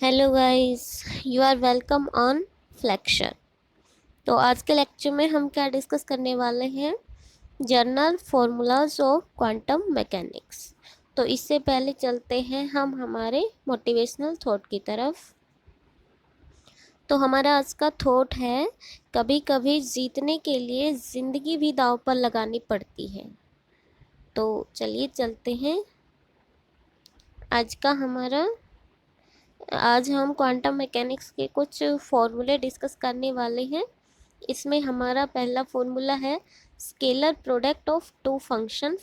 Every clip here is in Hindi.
Hello guys, you are welcome on Flecture. तो आज के लेक्चर में हम क्या डिस्कस करने वाले हैं? General formulas of quantum mechanics. तो इससे पहले चलते हैं हम हमारे मोटिवेशनल थॉट की तरफ। तो हमारा आज का थॉट है, कभी कभी जीतने के लिए ज़िंदगी भी दांव पर लगानी पड़ती है। तो चलिए चलते हैं। आज का हमारा आज हम क्वांटम मैकेनिक्स के कुछ फॉर्मूले डिस्कस करने वाले हैं। इसमें हमारा पहला फॉर्मूला है scalar product of two function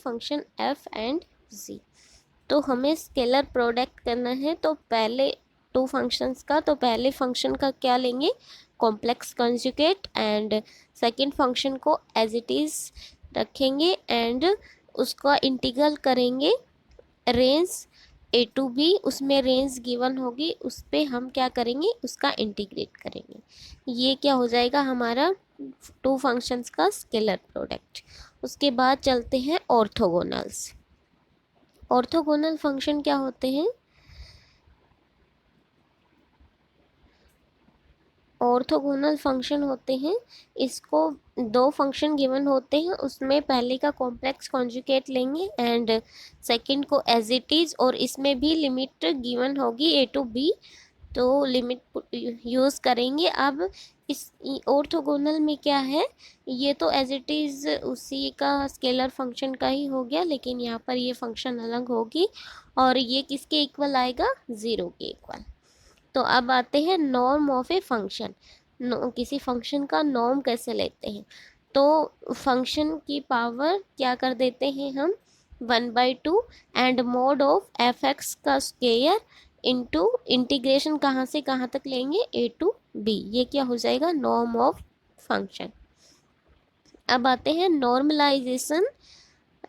f and g. तो हमें स्केलर प्रोडक्ट करना है, तो पहले टू फंक्शंस का, तो पहले फंक्शन का क्या लेंगे, complex conjugate, and second function को एज इट इज़ रखेंगे एंड उसका इंटीग्रल करेंगे रेंज ए टू बी। उसमें रेंज गिवन होगी, उस पर हम क्या करेंगे, उसका इंटीग्रेट करेंगे। ये क्या हो जाएगा हमारा टू फंक्शंस का स्केलर प्रोडक्ट। उसके बाद चलते हैं ऑर्थोगोनल्स। ऑर्थोगोनल फंक्शन क्या होते हैं? ऑर्थोगोनल फंक्शन होते हैं, इसको दो फंक्शन गिवन होते हैं, उसमें पहले का कॉम्प्लेक्स कॉन्जुगेट लेंगे एंड सेकंड को एज इट इज़, और इसमें भी लिमिट गिवन होगी ए टू बी, तो लिमिट यूज़ करेंगे। अब इस ऑर्थोगोनल में क्या है, ये तो एज इट इज़ उसी का स्केलर फंक्शन का ही हो गया, लेकिन यहाँ पर ये फंक्शन अलग होगी और ये किसके इक्वल आएगा, ज़ीरो के इक्वल। तो अब आते हैं नॉर्म ऑफ ए फंक्शन। किसी फंक्शन का नॉर्म कैसे लेते हैं? तो फंक्शन की पावर क्या कर देते हैं हम, 1/2 and mode of F x का स्क्वायर इंटू इंटीग्रेशन कहाँ से कहाँ तक लेंगे, ए टू बी। ये क्या हो जाएगा, नॉर्म ऑफ फंक्शन। अब आते हैं नॉर्मलाइजेशन।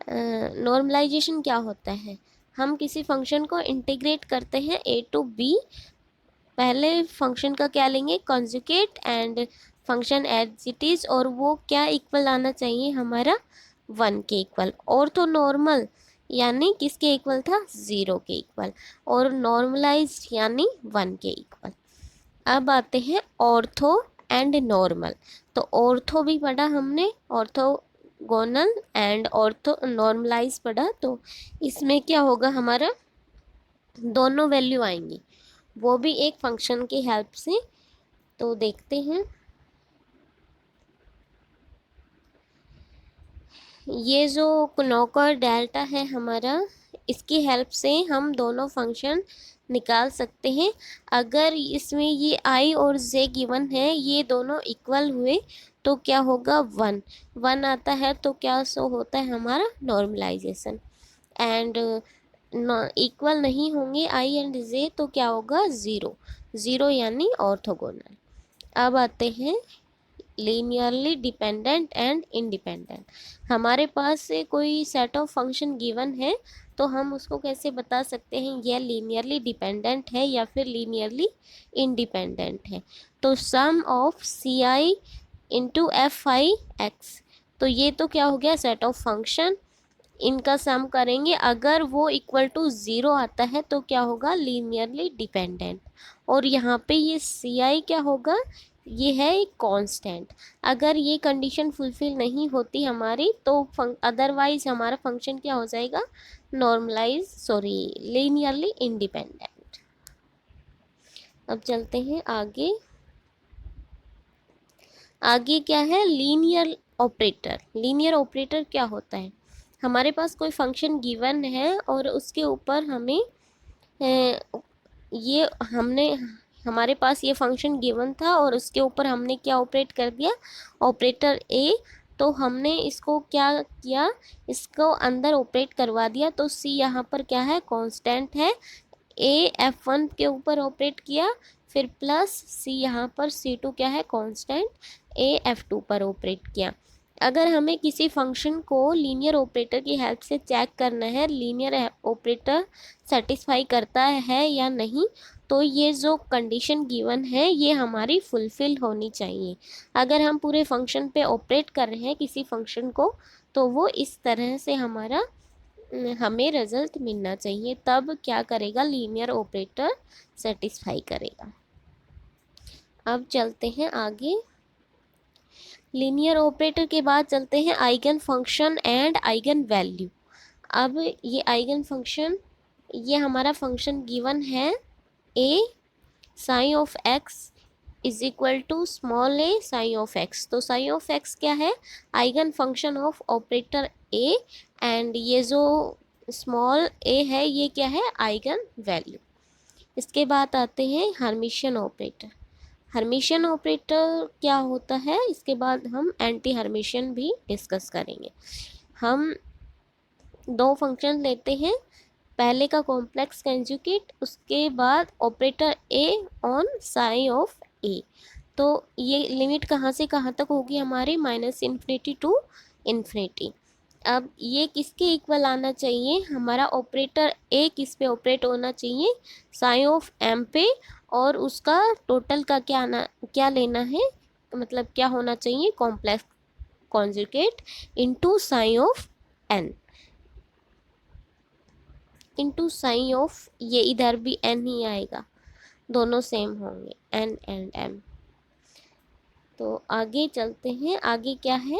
नॉर्मलाइजेशन क्या होता है, हम किसी फंक्शन को इंटीग्रेट करते हैं ए टू बी। पहले फंक्शन का क्या लेंगे, conjugate and function as it is, और वो क्या इक्वल आना चाहिए हमारा, 1 के इक्वल। ऑर्थो नॉर्मल यानी किसके इक्वल था, 0 के इक्वल, और नॉर्मलाइज्ड यानी 1 के इक्वल। अब आते हैं ऑर्थो एंड नॉर्मल। तो ऑर्थो भी पढ़ा हमने, ऑर्थोगोनल एंड ऑर्थो नॉर्मलाइज पढ़ा। तो इसमें क्या होगा हमारा, दोनों वैल्यू आएंगी, वो भी एक फंक्शन की हेल्प से। तो देखते हैं, ये जो नौकर डेल्टा है हमारा, इसकी हेल्प से हम दोनों फंक्शन निकाल सकते हैं। अगर इसमें ये आई और जे गिवन है, ये दोनों इक्वल हुए, तो क्या होगा, 1 1 आता है, तो क्या शो होता है हमारा, नॉर्मलाइजेशन। एंड इक्वल नहीं होंगे आई एंड जे, तो क्या होगा, 0 0 यानी ऑर्थोगोनल। अब आते हैं लीनियरली डिपेंडेंट एंड इंडिपेंडेंट। हमारे पास से कोई सेट ऑफ फंक्शन गिवन है, तो हम उसको कैसे बता सकते हैं, यह लीनियरली डिपेंडेंट है या फिर लीनियरली इंडिपेंडेंट है। तो sum of c i into f i x, तो ये तो क्या हो गया, सेट ऑफ फंक्शन, इनका सम करेंगे, अगर वो इक्वल टू ज़ीरो आता है तो क्या होगा, लीनियरली डिपेंडेंट। और यहाँ पे ये सी आई क्या होगा, ये है एक कांस्टेंट। अगर ये कंडीशन फुलफिल नहीं होती हमारी, तो अदरवाइज हमारा फंक्शन क्या हो जाएगा, नॉर्मलाइज सॉरी लीनियरली इंडिपेंडेंट। अब चलते हैं आगे। आगे क्या है, लीनियर ऑपरेटर। लीनियर ऑपरेटर क्या होता है, हमारे पास कोई फंक्शन गिवन है और उसके ऊपर हमें ये हमने हमारे पास ये फंक्शन गिवन था और उसके ऊपर हमने क्या ऑपरेट कर दिया, ऑपरेटर ए। तो हमने इसको क्या किया, इसको अंदर ऑपरेट करवा दिया, तो सी यहाँ पर क्या है, कांस्टेंट है। ए F1 के ऊपर ऑपरेट किया, फिर प्लस सी, यहाँ पर C2 क्या है, कांस्टेंट, ए F2 पर ऑपरेट किया। अगर हमें किसी फंक्शन को लीनियर ऑपरेटर की हेल्प से चेक करना है, लीनियर ऑपरेटर सेटिस्फाई करता है या नहीं, तो ये जो कंडीशन गिवन है ये हमारी फुलफिल होनी चाहिए। अगर हम पूरे फंक्शन पे ऑपरेट कर रहे हैं किसी फंक्शन को, तो वो इस तरह से हमारा हमें रिजल्ट मिलना चाहिए, तब क्या करेगा, लीनियर ऑपरेटर सेटिस्फाई करेगा। अब चलते हैं आगे। लीनियर ऑपरेटर के बाद चलते हैं eigen function and eigen value. अब ये आइगन फंक्शन, ये हमारा फंक्शन गिवन है A sine of x is equal to small a sine of x. तो साइन ऑफ एक्स क्या है, eigen function of operator A, and ये जो स्मॉल ए है ये क्या है, आइगन वैल्यू। इसके बाद आते हैं हर्मिशियन ऑपरेटर। हर्मिशियन ऑपरेटर क्या होता है, इसके बाद हम एंटी हर्मिशियन भी डिस्कस करेंगे। हम दो फंक्शन लेते हैं, पहले का कॉम्प्लेक्स कंजुगेट, उसके बाद operator A on sine of a. तो ये लिमिट कहाँ से कहाँ तक होगी हमारी, -∞ टू इन्फिनिटी। अब ये किसके इक्वल आना चाहिए, हमारा ऑपरेटर ए किस पे ऑपरेट होना चाहिए, साइन ऑफ एम पे, और उसका टोटल का क्या लेना है, मतलब क्या होना चाहिए, complex conjugate into sine of n, into sine of, ये इधर भी एन ही आएगा, दोनों सेम होंगे, एन एंड एम। तो आगे चलते हैं, आगे क्या है,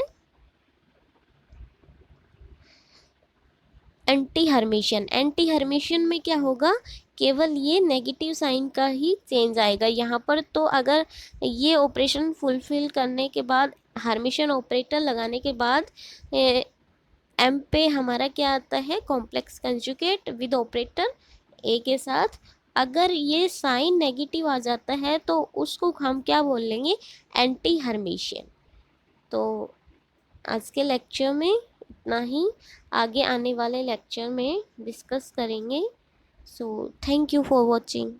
एंटी हर्मिशियन। एंटी हर्मिशियन में क्या होगा, केवल ये नेगेटिव साइन का ही चेंज आएगा यहाँ पर। तो अगर ये ऑपरेशन फुलफिल करने के बाद, हर्मिशियन ऑपरेटर लगाने के बाद एम पे हमारा क्या आता है, कॉम्प्लेक्स कंजुगेट विद ऑपरेटर ए के साथ। अगर ये साइन नेगेटिव आ जाता है तो उसको हम क्या बोल लेंगे, एंटी हर्मिशियन। तो आज के लेक्चर में इतना ही, आगे आने वाले लेक्चर में डिस्कस करेंगे। So thank you for watching.